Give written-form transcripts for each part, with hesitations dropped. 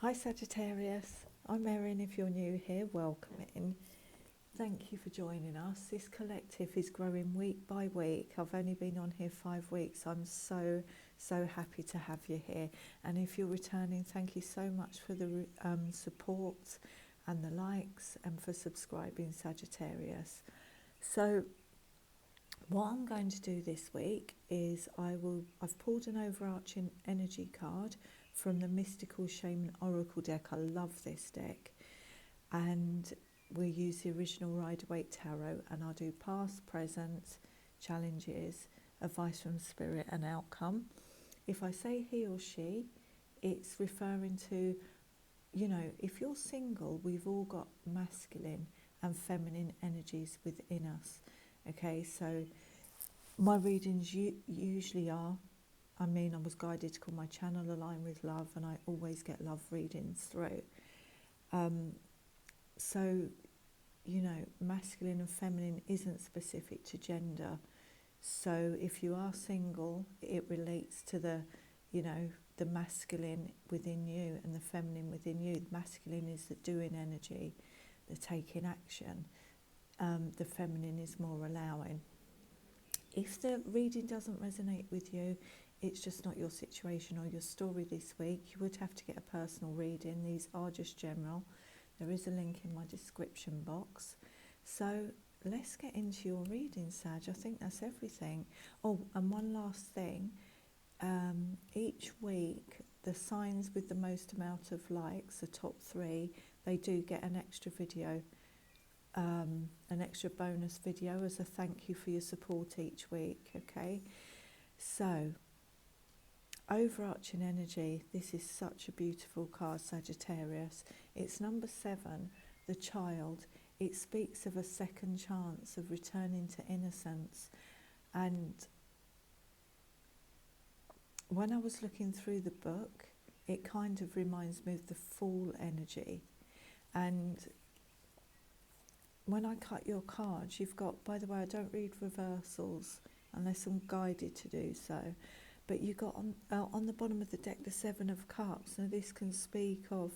Hi Sagittarius, I'm Erin. If you're new here, welcome in. Thank you for joining us. This collective is growing week by week. I've only been on here 5 weeks. I'm so happy to have you here. And if you're returning, thank you so much for the support and the likes and for subscribing, Sagittarius. So what I'm going to do this week is I've pulled an overarching energy card from the Mystical Shaman Oracle deck. I love this deck. And we use the original Rider-Waite Tarot, and I'll do past, present, challenges, advice from spirit and outcome. If I say he or she, it's referring to, you know, if you're single, we've all got masculine and feminine energies within us. Okay, so my readings usually are, I was guided to call my channel Align with Love, and I always get love readings through. So, you know, masculine and feminine isn't specific to gender. So if you are single, it relates to the, you know, the masculine within you and the feminine within you. The masculine is the doing energy, the taking action. The feminine is more allowing. If the reading doesn't resonate with you, it's just not your situation or your story this week, you would have to get a personal reading. These are just general. There is a link in my description box. So let's get into your reading, Sag. I think that's everything. Oh, and one last thing. Each week, the signs with the most amount of likes, the top 3, they do get an extra video, an extra bonus video as a thank you for your support each week, okay? So, overarching energy, this is such a beautiful card, Sagittarius. It's number 7, the child. It speaks of a second chance of returning to innocence. And when I was looking through the book, it kind of reminds me of the Fool energy. And when I cut your cards, you've got, by the way, I don't read reversals unless I'm guided to do so. But you got on the bottom of the deck the 7 of Cups. Now this can speak of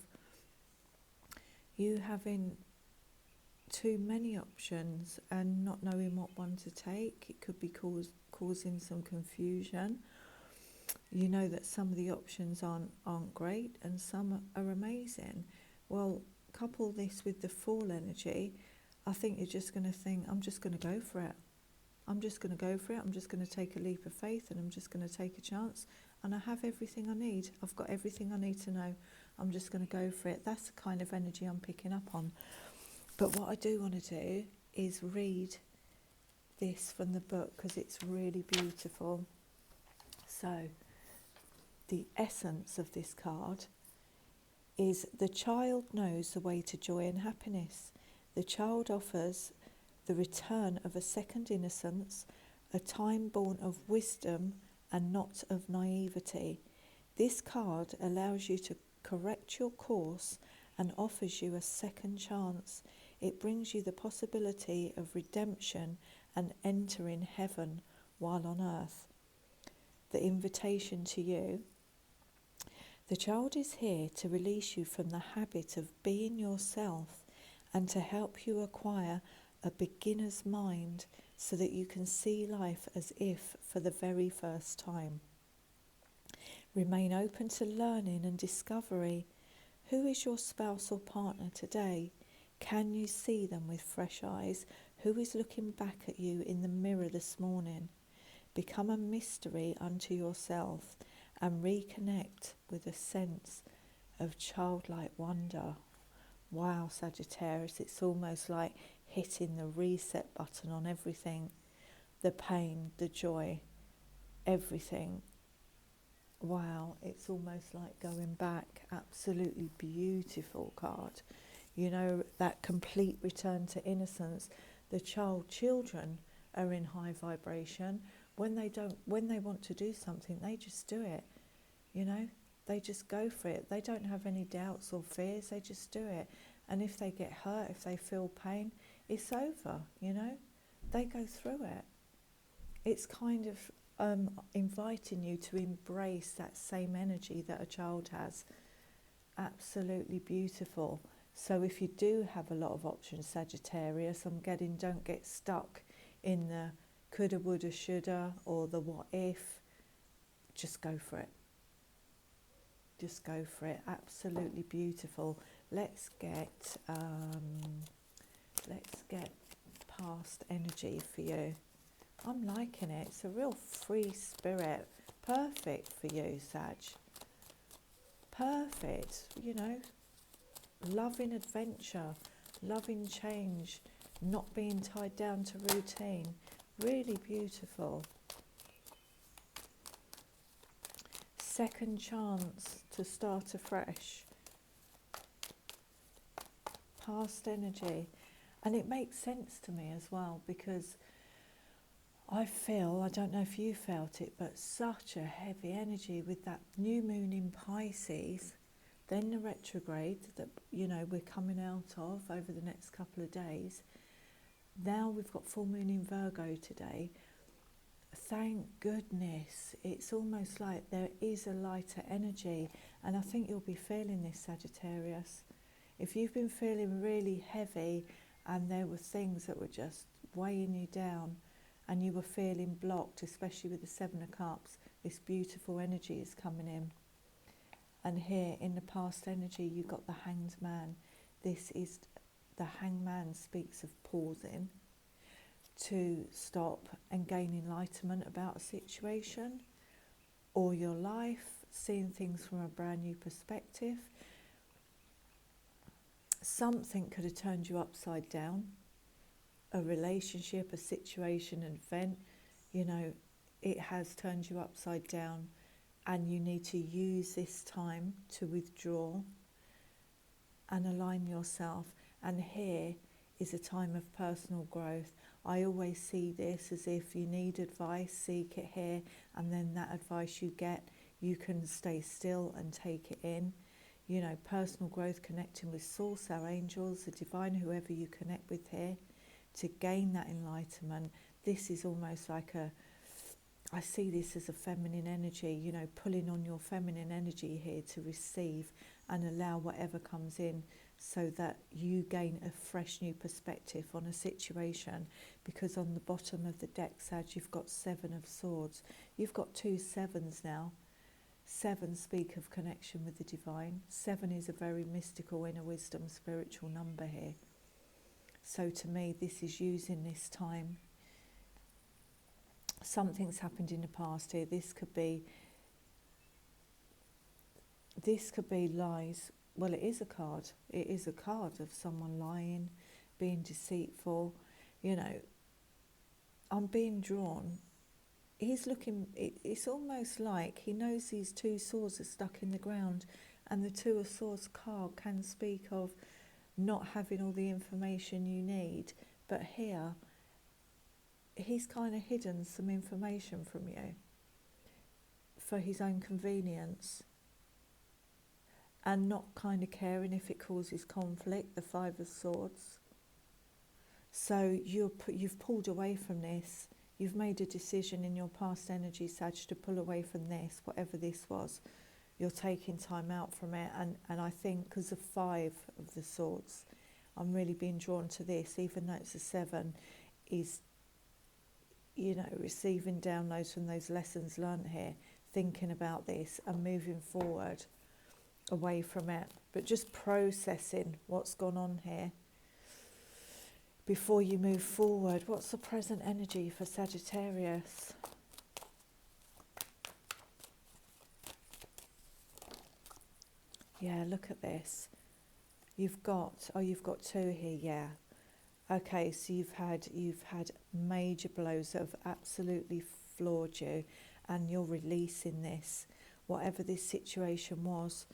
you having too many options and not knowing what one to take. It could be causing some confusion. You know that some of the options aren't great and some are amazing. Well, couple this with the Fool energy, I think you're just going to think, I'm just going to go for it. I'm just going to go for it. I'm just going to take a leap of faith and I'm just going to take a chance. And I have everything I need. I've got everything I need to know. I'm just going to go for it. That's the kind of energy I'm picking up on. But what I do want to do is read this from the book because it's really beautiful. So, the essence of this card is the child knows the way to joy and happiness. The child offers the return of a second innocence, a time born of wisdom and not of naivety. This card allows you to correct your course and offers you a second chance. It brings you the possibility of redemption and entering heaven while on earth. The invitation to you. The child is here to release you from the habit of being yourself and to help you acquire a beginner's mind so that you can see life as if for the very first time. Remain open to learning and discovery. Who is your spouse or partner today? Can you see them with fresh eyes? Who is looking back at you in the mirror this morning? Become a mystery unto yourself and reconnect with a sense of childlike wonder. Wow, Sagittarius, it's almost like hitting the reset button on everything. The pain, the joy, everything. Wow, it's almost like going back. Absolutely beautiful card. You know, that complete return to innocence. The children are in high vibration. When they want to do something, they just do it. You know, they just go for it. They don't have any doubts or fears. They just do it. And if they get hurt, if they feel pain, it's over, you know. They go through it. It's kind of inviting you to embrace that same energy that a child has. absolutely beautiful. So if you do have a lot of options, Sagittarius, I'm getting, don't get stuck in the coulda, woulda, shoulda, or the what if. Just go for it. Just go for it. Absolutely beautiful. Let's get past energy for you. I'm liking it. It's a real free spirit. Perfect for you, Sag. Perfect. You know, loving adventure, loving change, not being tied down to routine. Really beautiful. Second chance to start afresh. Past energy. And it makes sense to me as well, because I feel, I don't know if you felt it, but such a heavy energy with that new moon in Pisces, then the retrograde that, you know, we're coming out of over the next couple of days. Now we've got full moon in Virgo today. Thank goodness. It's almost like there is a lighter energy, and I think you'll be feeling this, Sagittarius. If you've been feeling really heavy and there were things that were just weighing you down and you were feeling blocked, especially with the Seven of Cups, this beautiful energy is coming in. And here in the past energy, you've got the Hanged Man. This is, the Hanged Man speaks of pausing to stop and gain enlightenment about a situation or your life, seeing things from a brand new perspective. Something could have turned you upside down, a relationship, a situation, an event, you know, it has turned you upside down, and you need to use this time to withdraw and align yourself. And here is a time of personal growth. I always see this as if you need advice, seek it here, and then that advice you get, you can stay still and take it in. You know, personal growth, connecting with Source, our angels, the divine, whoever you connect with here, to gain that enlightenment. This is almost like I see this as a feminine energy, you know, pulling on your feminine energy here to receive and allow whatever comes in, so that you gain a fresh new perspective on a situation. Because on the bottom of the deck, Sag, you've got Seven of Swords. You've got 2 sevens now. 7 speak of connection with the divine. 7 is a very mystical, inner wisdom, spiritual number here. So to me, this is using this time. Something's happened in the past here. This could be lies. Well, it is a card. It is a card of someone lying, being deceitful. You know, I'm being drawn. He's looking, it's almost like he knows these 2 swords are stuck in the ground, and the 2 of Swords card can speak of not having all the information you need. But here, he's kind of hidden some information from you for his own convenience, and not kind of caring if it causes conflict, the 5 of Swords. So you've pulled away from this. You've made a decision in your past energy, Sag, to pull away from this, whatever this was. You're taking time out from it. And I think because of 5 of the Swords, I'm really being drawn to this, even though it's a 7, is, you know, receiving downloads from those lessons learnt here, thinking about this and moving forward away from it. But just processing what's gone on here before you move forward. What's the present energy for Sagittarius? Yeah, look at this. You've got 2 here, yeah. Okay, so you've had major blows that have absolutely floored you, and you're releasing this, whatever this situation was.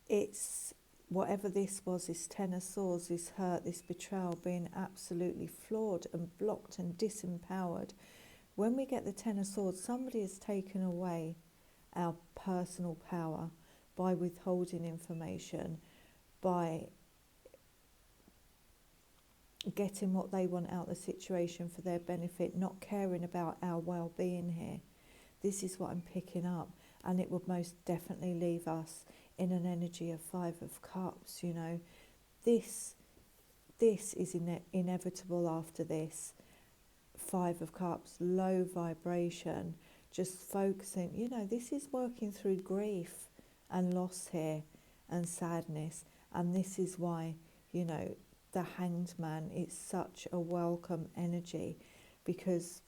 It's whatever this was, this 10 of Swords, this hurt, this betrayal, being absolutely floored and blocked and disempowered. When we get the 10 of Swords, somebody has taken away our personal power by withholding information, by getting what they want out of the situation for their benefit, not caring about our well-being here. This is what I'm picking up, and it would most definitely leave us in an energy of 5 of Cups. You know, this is inevitable after this. 5 of Cups, low vibration, just focusing. You know, this is working through grief and loss here and sadness, and this is why, you know, the Hanged Man is such a welcome energy, because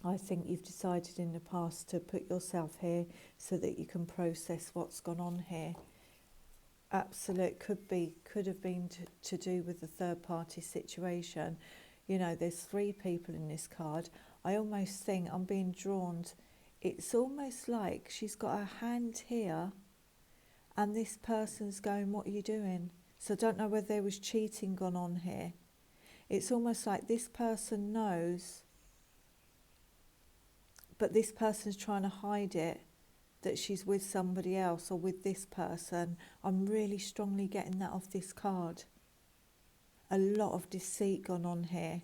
I think you've decided in the past to put yourself here so that you can process what's gone on here. Absolute could have been to do with the third party situation. You know, there's 3 people in this card. I almost think I'm being drawn it's almost like she's got her hand here and this person's going, what are you doing? So I don't know whether there was cheating gone on here. It's almost like this person knows, but this person's trying to hide it, that she's with somebody else or with this person. I'm really strongly getting that off this card. A lot of deceit gone on here.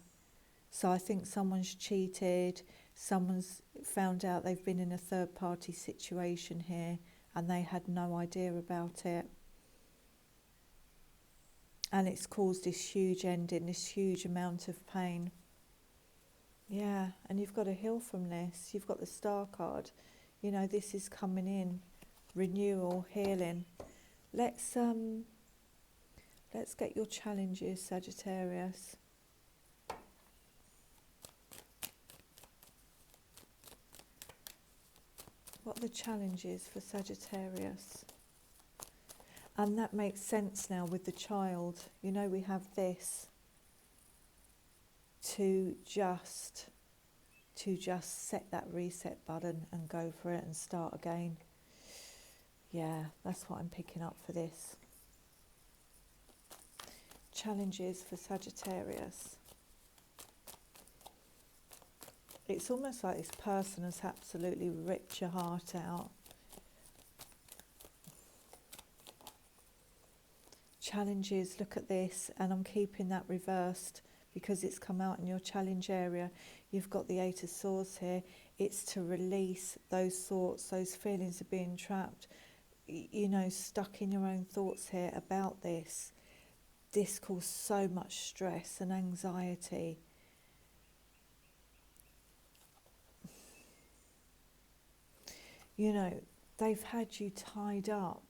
So I think someone's cheated, someone's found out they've been in a third party situation here and they had no idea about it. And it's caused this huge ending, this huge amount of pain. Yeah, and you've got to heal from this. You've got the Star card. You know, this is coming in. Renewal, healing. Let's get your challenges, Sagittarius. What are the challenges for Sagittarius? And that makes sense now with the child. You know, we have this to just set that reset button and go for it and start again. Yeah, that's what I'm picking up for this. Challenges for Sagittarius. It's almost like this person has absolutely ripped your heart out. Challenges, look at this, and I'm keeping that reversed because it's come out in your challenge area. You've got the 8 of Swords here. It's to release those thoughts, those feelings of being trapped, you know, stuck in your own thoughts here about this. This caused so much stress and anxiety. You know, they've had you tied up.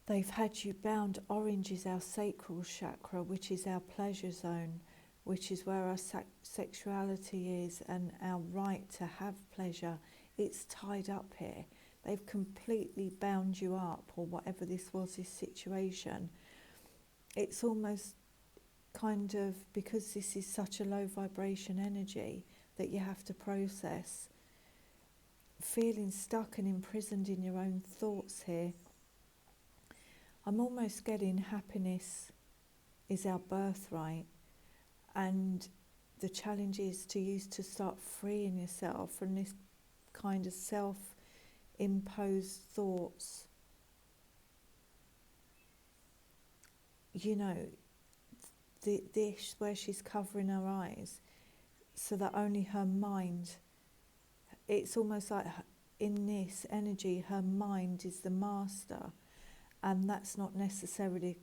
They've had you bound. Orange is our sacral chakra, which is our pleasure zone, which is where our sexuality is and our right to have pleasure. It's tied up here. They've completely bound you up, or whatever this was, this situation. It's almost kind of, because this is such a low vibration energy that you have to process, feeling stuck and imprisoned in your own thoughts here. I'm almost getting happiness is our birthright, and the challenge is to use to start freeing yourself from this kind of self-imposed thoughts. You know, this where she's covering her eyes so that only her mind, it's almost like in this energy her mind is the master, and that's not necessarily,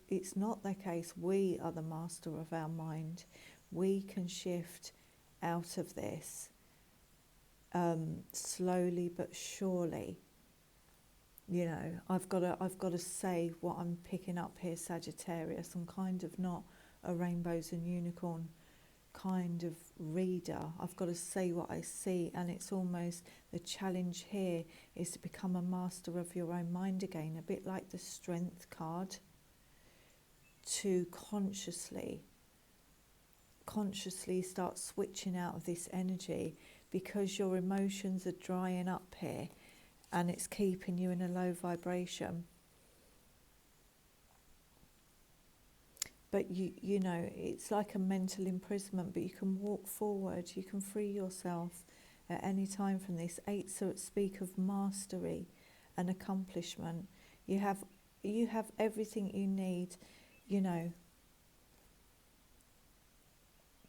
it's not the case. We are the master of our mind. We can shift out of this slowly but surely. You know, I've got to say what I'm picking up here, Sagittarius. I'm kind of not a rainbows and unicorn kind of reader. I've got to say what I see, and it's almost the challenge here is to become a master of your own mind again, a bit like the Strength card, to consciously start switching out of this energy, because your emotions are drying up here and it's keeping you in a low vibration. But you know, it's like a mental imprisonment, but you can walk forward, you can free yourself at any time from this. 8s speak of mastery and accomplishment. You have everything you need, you know,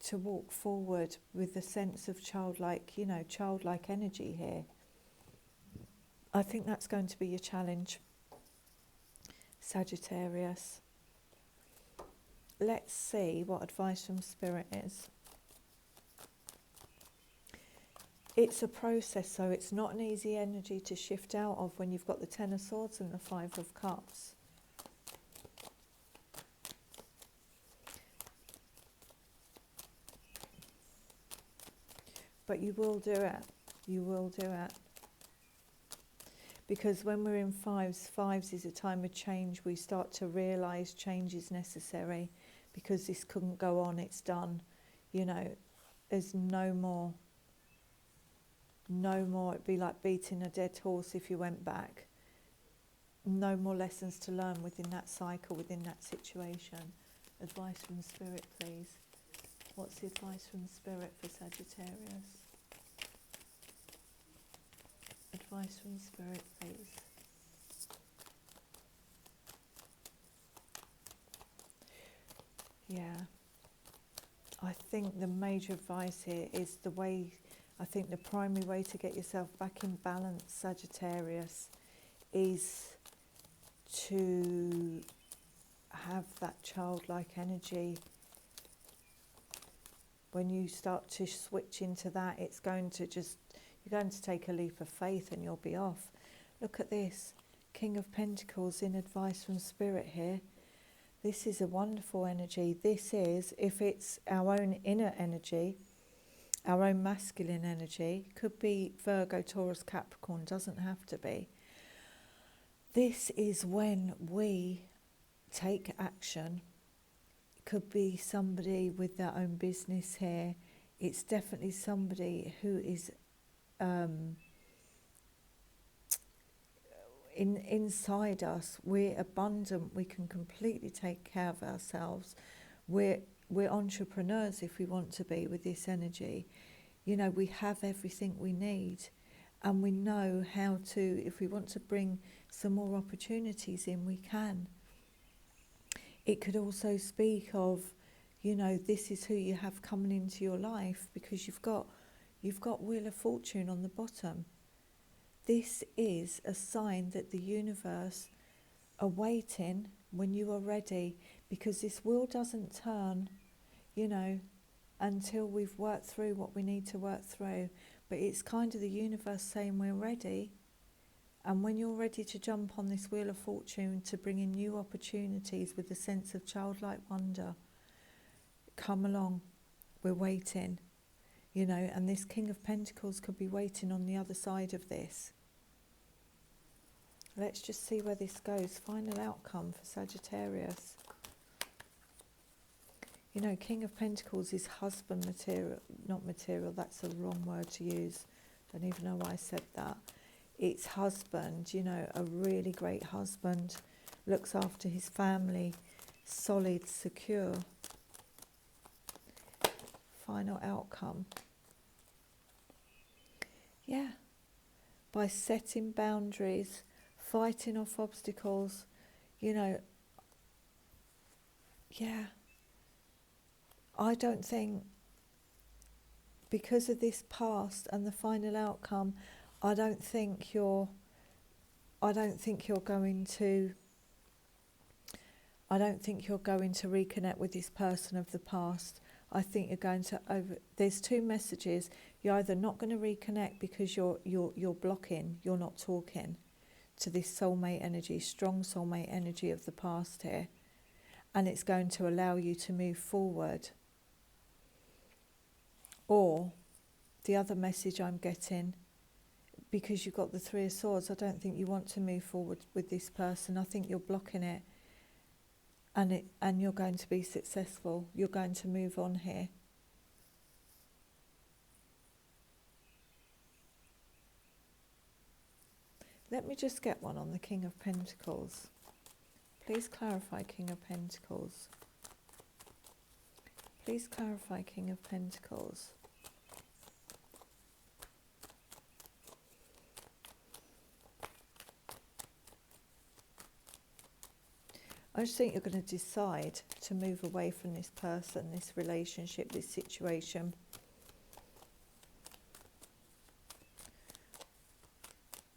to walk forward with a sense of childlike, childlike energy here. I think that's going to be your challenge, Sagittarius. Let's see what advice from Spirit is. It's a process, so it's not an easy energy to shift out of when you've got the Ten of Swords and the Five of Cups. But you will do it. You will do it. Because when we're in fives is a time of change. We start to realise change is necessary because this couldn't go on, it's done. There's no more. No more. It'd be like beating a dead horse if you went back. No more lessons to learn within that cycle, within that situation. Advice from Spirit, please. What's the advice from Spirit for Sagittarius? Advice from Spirit, please. Yeah. I think the major advice here is I think the primary way to get yourself back in balance, Sagittarius, is to have that childlike energy. When you start to switch into that, you're going to take a leap of faith and you'll be off. Look at this, King of Pentacles in advice from Spirit here. This is a wonderful energy. This is, if it's our own inner energy, our own masculine energy, could be Virgo, Taurus, Capricorn, doesn't have to be. This is when we take action. It could be somebody with their own business here. It's definitely somebody who is inside us. We're abundant. We can completely take care of ourselves. We're entrepreneurs if we want to be with this energy. We have everything we need, and we know how to, if we want to bring some more opportunities in, we can. It could also speak of, this is who you have coming into your life, because you've got Wheel of Fortune on the bottom. This is a sign that the universe are waiting when you are ready, because this wheel doesn't turn, until we've worked through what we need to work through. But it's kind of the universe saying we're ready. And when you're ready to jump on this Wheel of Fortune to bring in new opportunities with a sense of childlike wonder, come along. We're waiting. And this King of Pentacles could be waiting on the other side of this. Let's just see where this goes. Final outcome for Sagittarius. King of Pentacles is husband material, not material, that's a wrong word to use. Don't even know why I said that. It's husband, a really great husband, looks after his family, solid, secure. Final outcome. Yeah. By setting boundaries, fighting off obstacles, yeah. I don't think, because of this past and the final outcome, I don't think you're going to reconnect with this person of the past. I think you're going to there's two messages. You're either not going to reconnect because you're blocking, you're not talking to this soulmate energy, strong soulmate energy of the past here, and it's going to allow you to move forward. Or the other message I'm getting, because you've got the Three of Swords, I don't think you want to move forward with this person. I think you're blocking it, and you're going to be successful. You're going to move on here. Let me just get one on the King of Pentacles. Please clarify, King of Pentacles. Please clarify, King of Pentacles. I just think you're going to decide to move away from this person, this relationship, this situation.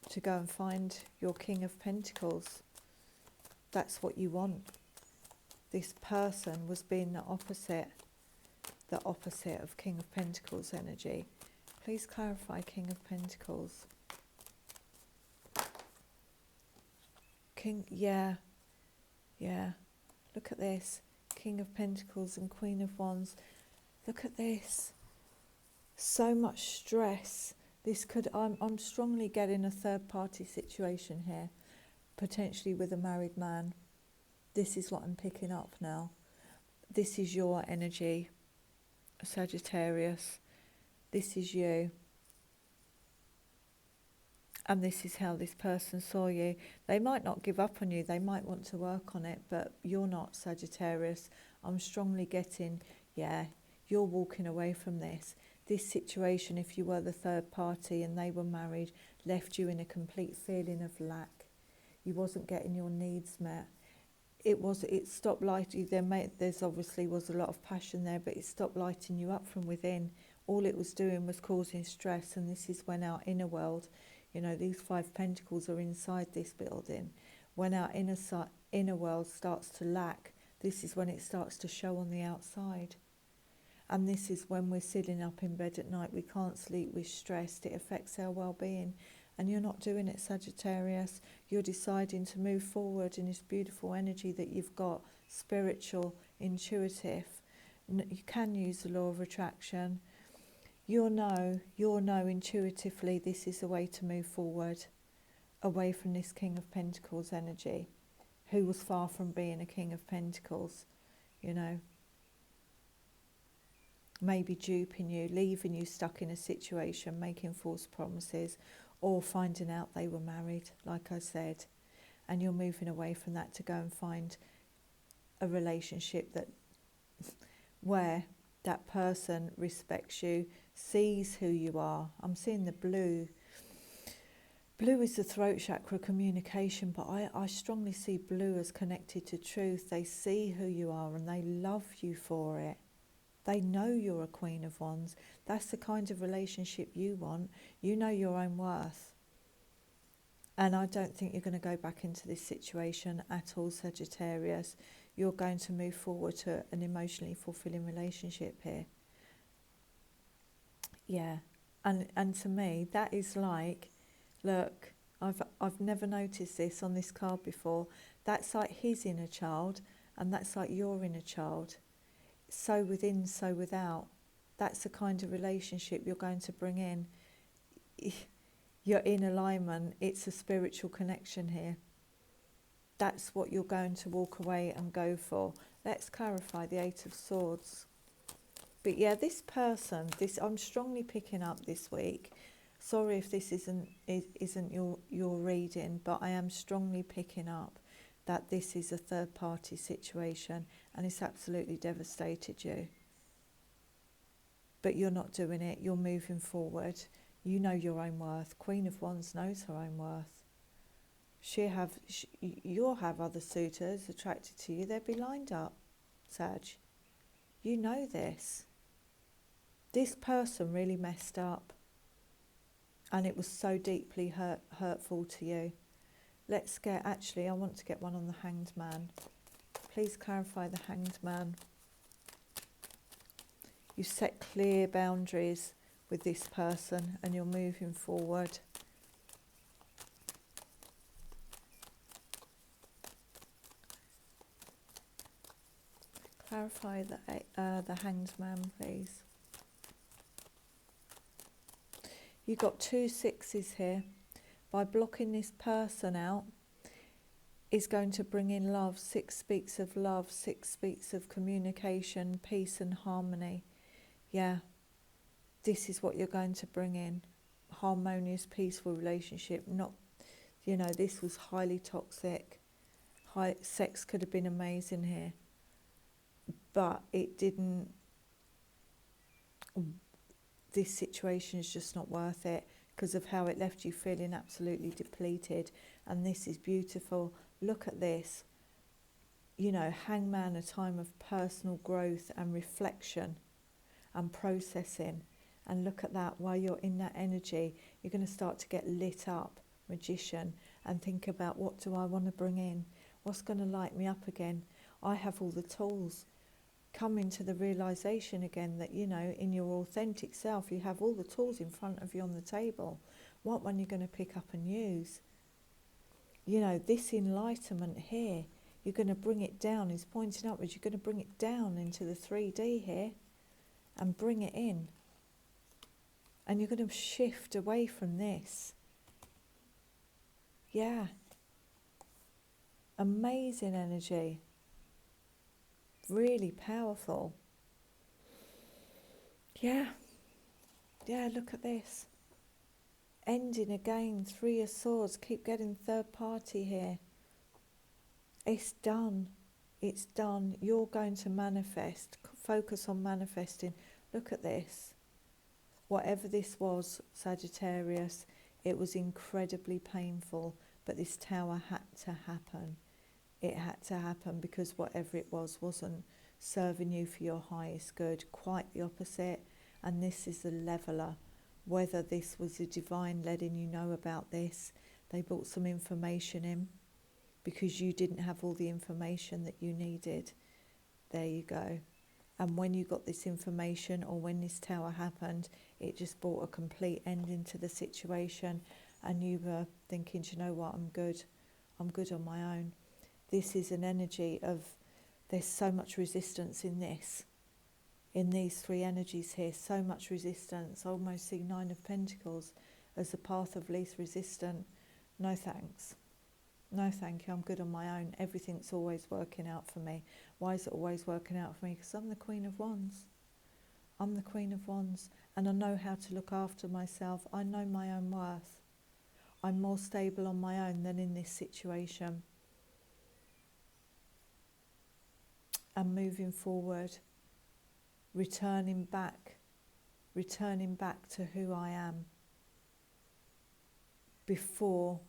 To go and find your King of Pentacles. That's what you want. This person was being the opposite of King of Pentacles energy. Please clarify King of Pentacles. King, yeah. Look at this. King of Pentacles and Queen of Wands. Look at this. So much stress. This could, I'm strongly getting a third party situation here, potentially with a married man. This is what I'm picking up now. This is your energy, Sagittarius. This is you. And this is how this person saw you. They might not give up on you. They might want to work on it, but you're not, Sagittarius. I'm strongly getting, yeah, you're walking away from this. This situation, if you were the third party and they were married, left you in a complete feeling of lack. You wasn't getting your needs met. It stopped lighting. There's obviously was a lot of passion there, but it stopped lighting you up from within. All it was doing was causing stress, and this is when our inner world, you know, these 5 pentacles are inside this building. When our inner world starts to lack, this is when it starts to show on the outside. And this is when we're sitting up in bed at night, we can't sleep, we're stressed, it affects our well-being. And you're not doing it, Sagittarius. You're deciding to move forward in this beautiful energy that you've got, spiritual, intuitive. You can use the law of attraction. You'll know intuitively this is the way to move forward, away from this King of Pentacles energy, who was far from being a King of Pentacles, you know. Maybe duping you, leaving you stuck in a situation, making false promises, or finding out they were married, like I said. And you're moving away from that to go and find a relationship that where that person respects you, sees who you are. I'm seeing the blue. Blue is the throat chakra, communication, but I strongly see blue as connected to truth. They see who you are and they love you for it. They know you're a Queen of Wands. That's the kind of relationship you want. You know your own worth. And I don't think you're going to go back into this situation at all, Sagittarius. You're going to move forward to an emotionally fulfilling relationship here. Yeah. And to me, that is like, look, I've never noticed this on this card before. That's like his inner child, and that's like your inner child. So within, so without. That's the kind of relationship you're going to bring in. You're in alignment. It's a spiritual connection here. That's what you're going to walk away and go for. Let's clarify the 8 of Swords. But yeah, this person, I'm strongly picking up this week. Sorry if this isn't your reading, but I am strongly picking up that this is a third-party situation and it's absolutely devastated you. But you're not doing it. You're moving forward. You know your own worth. Queen of Wands knows her own worth. You'll have other suitors attracted to you. They'll be lined up, Sag. You know this. This person really messed up. And it was so deeply hurtful to you. Let's get, actually, I want to get one on the Hanged Man. Please clarify the Hanged Man. You set clear boundaries with this person and you're moving forward. Clarify the Hanged Man, please. You've got 2 6s here. By blocking this person out, is going to bring in love. 6 speaks of love. 6 speaks of communication, peace and harmony. Yeah, this is what you're going to bring in. Harmonious, peaceful relationship. Not, you know, this was highly toxic. Sex could have been amazing here. But it didn't. This situation is just not worth it because of how it left you feeling absolutely depleted. And this is beautiful. Look at this. you know, Hangman, a time of personal growth and reflection and processing. And look at that, while you're in that energy, you're going to start to get lit up, Magician, and think about, what do I want to bring in? What's going to light me up again? I have all the tools. Come into the realization again that, you know, in your authentic self, you have all the tools in front of you on the table. What one you're going to pick up and use? You know, this enlightenment here, you're going to bring it down. He's pointing upwards. You're going to bring it down into the 3D here and bring it in. And you're going to shift away from this. Yeah. Amazing energy. Really powerful. Yeah. Yeah, look at this. Ending again, 3 of Swords. Keep getting third party here. It's done. It's done. You're going to manifest. Focus on manifesting. Look at this. Whatever this was, Sagittarius, it was incredibly painful, but this tower had to happen. It had to happen because whatever it was wasn't serving you for your highest good. Quite the opposite. And this is the leveler. Whether this was the divine letting you know about this, they brought some information in because you didn't have all the information that you needed. There you go. And when you got this information, or when this tower happened, it just brought a complete ending to the situation. And you were thinking, do you know what, I'm good on my own. This is an energy of, there's so much resistance in this. In these 3 energies here, so much resistance. I almost see 9 of Pentacles as the path of least resistance. No thanks. No thank you, I'm good on my own. Everything's always working out for me. Why is it always working out for me? Because I'm the Queen of Wands. I'm the Queen of Wands, and I know how to look after myself. I know my own worth. I'm more stable on my own than in this situation. And moving forward, returning back to who I am before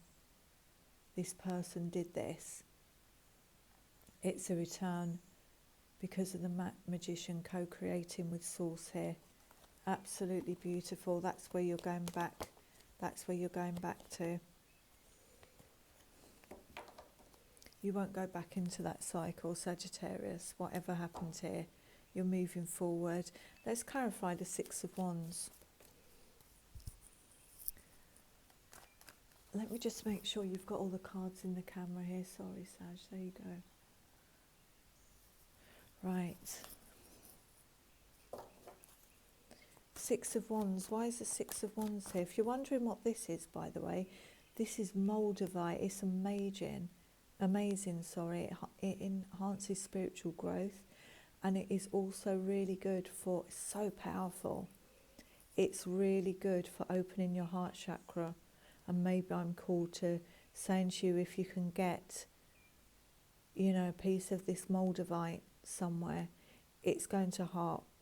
this person did this. It's a return because of the Magician co-creating with Source here. Absolutely beautiful. That's where you're going back. That's where you're going back to. You won't go back into that cycle, Sagittarius. Whatever happens here, you're moving forward. Let's clarify the 6 of Wands. Let me just make sure you've got all the cards in the camera here. Sorry, Sag. There you go. Right. 6 of Wands. Why is the 6 of Wands here? If you're wondering what this is, by the way, this is Moldavite. It's amazing. It enhances spiritual growth, and it is also really good for, it's so powerful. It's really good for opening your heart chakra. And maybe I'm called to saying to you, if you can get, you know, a piece of this Moldavite somewhere, it's going to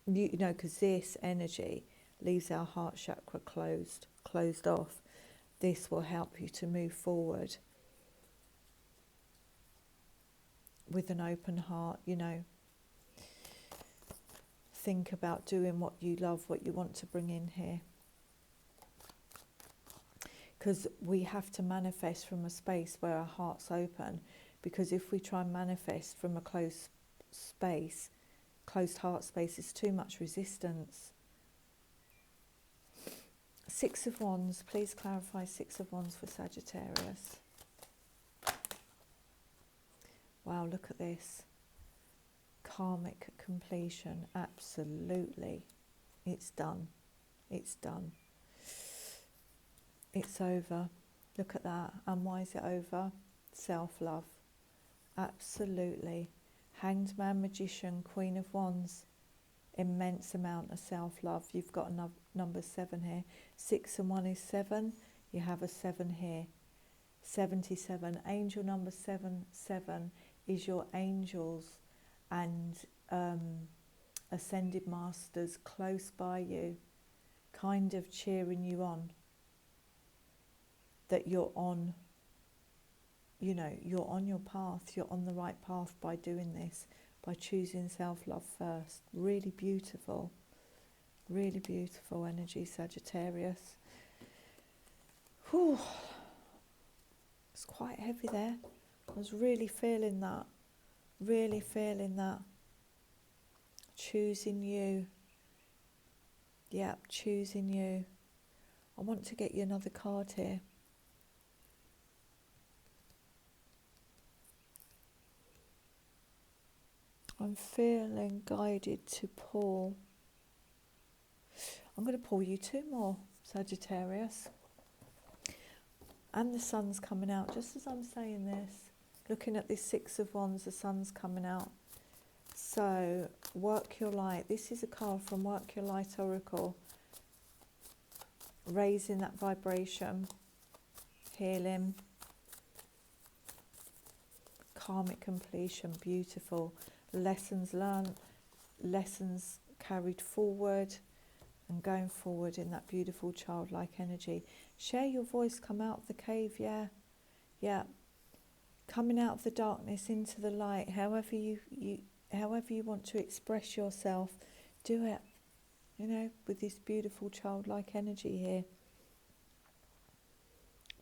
because this energy leaves our heart chakra closed off. This will help you to move forward with an open heart, you know. Think about doing what you love, what you want to bring in here. Because we have to manifest from a space where our heart's open. Because if we try and manifest from a closed heart space, it's too much resistance. 6 of Wands, please clarify 6 of Wands for Sagittarius. Wow, look at this. Karmic completion, absolutely. It's done. It's done. It's over. Look at that. And why is it over? Self-love. Absolutely. Hanged Man, Magician, Queen of Wands. Immense amount of self-love. You've got a number 7 here. 6 and 1 is 7. You have a 7 here. 77. Angel number 7 is your angels and ascended masters close by you, kind of cheering you on, that you're on you know, you're on your path, you're on the right path by doing this, by choosing self-love first. Really beautiful energy, Sagittarius. Whew. It's quite heavy there. I was really feeling that. Choosing you. Yep, choosing you. I want to get you another card here. I'm feeling guided to pull. I'm going to pull you two more, Sagittarius. And the sun's coming out just as I'm saying this. Looking at this Six of Wands, the sun's coming out. So, Work Your Light. This is a card from Work Your Light Oracle. Raising that vibration. Healing. Karmic completion. Beautiful. Lessons learned. Lessons carried forward. And going forward in that beautiful childlike energy. Share your voice, come out of the cave, yeah. Coming out of the darkness into the light, however you want to express yourself, do it, you know, with this beautiful childlike energy here.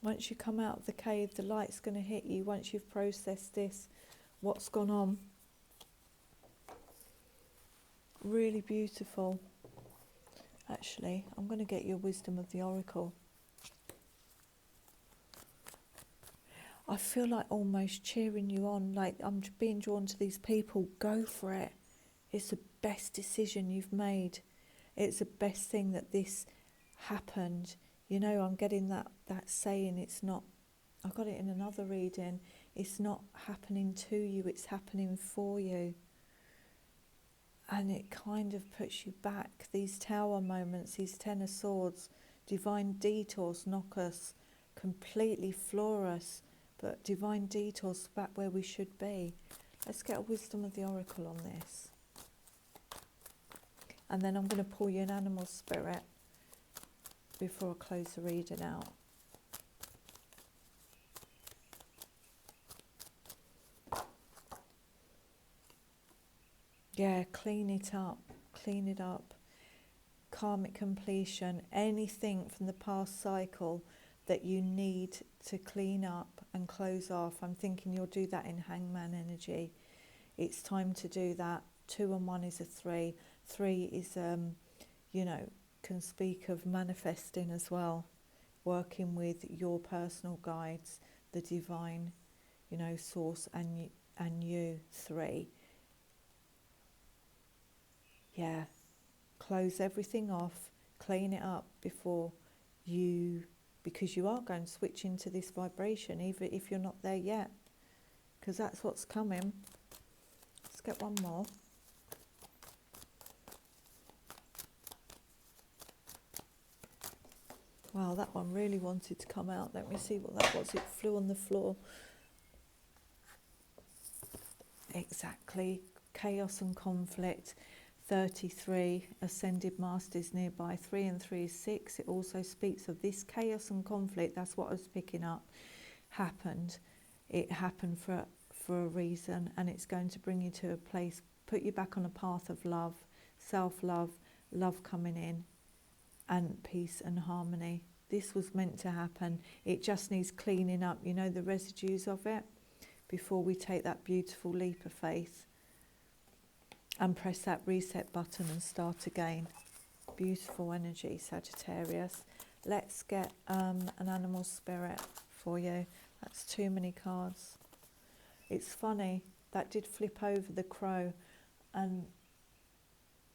Once you come out of the cave, the light's going to hit you. Once you've processed this, what's gone on. Really beautiful. Actually, I'm going to get your wisdom of the oracle. I feel like almost cheering you on, like I'm being drawn to these people. Go for it. It's the best decision you've made. It's the best thing that this happened. You know, I'm getting that saying, it's not, I got it in another reading, it's not happening to you, it's happening for you. And it kind of puts you back. These Tower moments, these Ten of Swords, divine detours knock us, completely floor us, but divine detours back where we should be. Let's get a wisdom of the oracle on this. And then I'm going to pull you an animal spirit before I close the reading out. Yeah, clean it up. Karmic completion, anything from the past cycle that you need to clean up and close off. I'm thinking you'll do that in Hangman energy. It's time to do that. 2 and 1 is a 3. 3 is, you know, can speak of manifesting as well. Working with your personal guides, the divine, you know, source and you. 3. Yeah, close everything off, clean it up before you, because you are going to switch into this vibration, even if you're not there yet, because that's what's coming. Let's get one more. Wow, that one really wanted to come out. Let me see what that was. It flew on the floor. Exactly. Chaos and conflict. 33, ascended masters nearby. 3 and 3 is 6. It also speaks of this chaos and conflict. That's what I was picking up. Happened. It happened for a reason, and it's going to bring you to a place, put you back on a path of love, self-love, love coming in, and peace and harmony. This was meant to happen. It just needs cleaning up, you know, the residues of it, before we take that beautiful leap of faith and press that reset button and start again. Beautiful energy, Sagittarius. Let's get an animal spirit for you. That's too many cards. It's funny, that did flip over the crow, and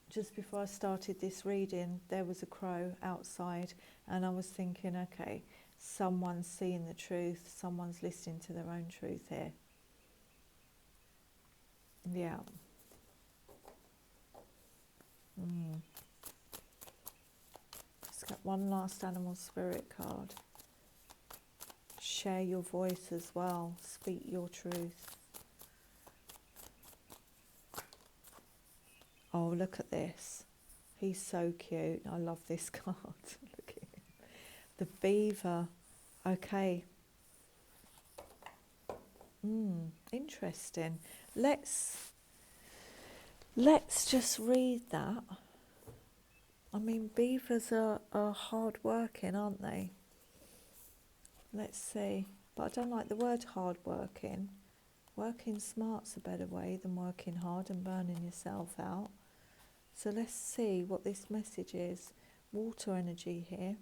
just before I started this reading, there was a crow outside, and I was thinking, okay, someone's seeing the truth, someone's listening to their own truth here. Yeah. Let's get one last animal spirit card. Share your voice as well. Speak your truth. Oh, look at this. He's so cute. I love this card. Look at him. The beaver. Okay. Interesting. Let's just read that. I mean, beavers are hard working, aren't they? Let's see. But I don't like the word hard working. Working smart's a better way than working hard and burning yourself out. So let's see what this message is. Water energy here.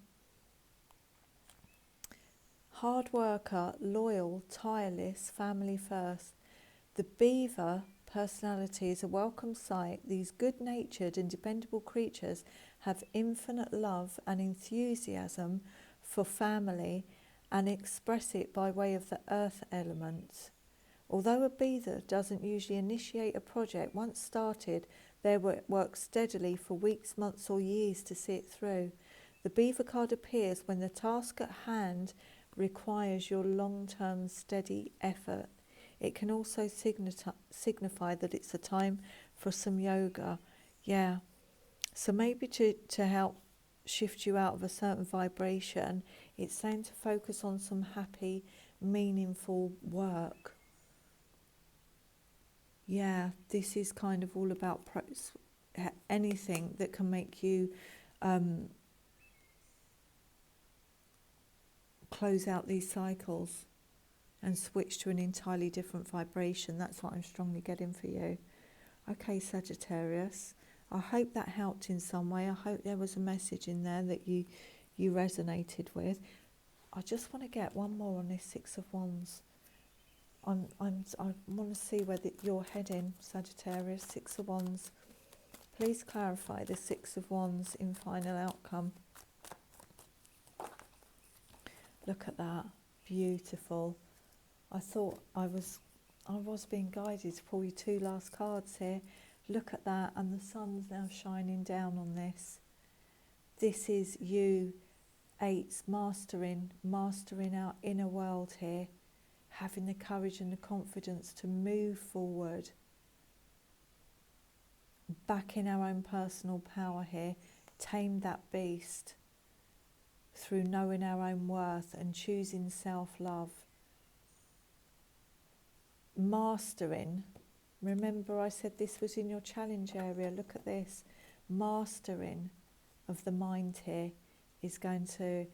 Hard worker, loyal, tireless, family first. The beaver personality is a welcome sight. These good-natured and dependable creatures have infinite love and enthusiasm for family and express it by way of the earth element. Although a beaver doesn't usually initiate a project, once started, they work steadily for weeks, months or years to see it through. The beaver card appears when the task at hand requires your long-term steady effort. It can also signify that it's a time for some yoga. Yeah, so maybe to help shift you out of a certain vibration, it's saying to focus on some happy, meaningful work. Yeah, this is kind of all about anything that can make you close out these cycles and switch to an entirely different vibration. That's what I'm strongly getting for you. Okay, Sagittarius, I hope that helped in some way. I hope there was a message in there that you resonated with. I just want to get one more on this Six of Wands. I want to see where you're heading, Sagittarius. Six of Wands. Please clarify the Six of Wands in final outcome. Look at that. Beautiful. I thought I was being guided to pull you two last cards here. Look at that, and the sun's now shining down on this. This is you, eights, mastering our inner world here, having the courage and the confidence to move forward, back in our own personal power here, tame that beast through knowing our own worth and choosing self-love. Mastering, remember I said this was in your challenge area. Look at this. Mastering of the mind here is going to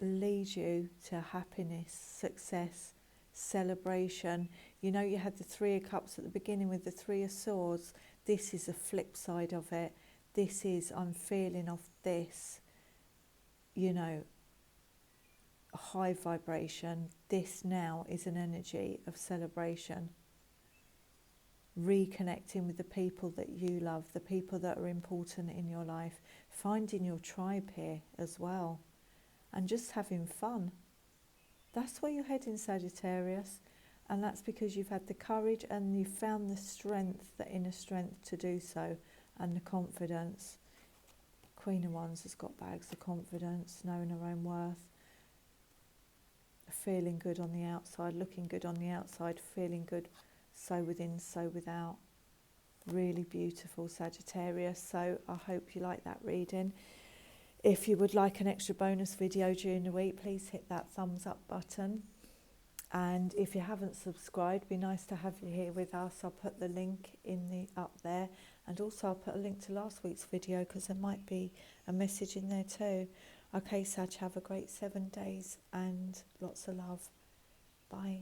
lead you to happiness, success, celebration. You know, you had the Three of Cups at the beginning with the Three of Swords. This is a flip side of it. This is, I'm feeling of this, you know, high vibration. This now is an energy of celebration. Reconnecting with the people that you love, the people that are important in your life, finding your tribe here as well, and just having fun. That's where you're heading, Sagittarius, and that's because you've had the courage and you've found the strength, the inner strength to do so, and the confidence. Queen of Wands has got bags of confidence, knowing her own worth, feeling good on the outside, looking good on the outside, feeling good so within, so without. Really beautiful, Sagittarius. So I hope you like that reading. If you would like an extra bonus video during the week, please hit that thumbs up button. And if you haven't subscribed, be nice to have you here with us. I'll put the link up there, and also I'll put a link to last week's video because there might be a message in there too. Okay, Sag, have a great 7 days and lots of love. Bye.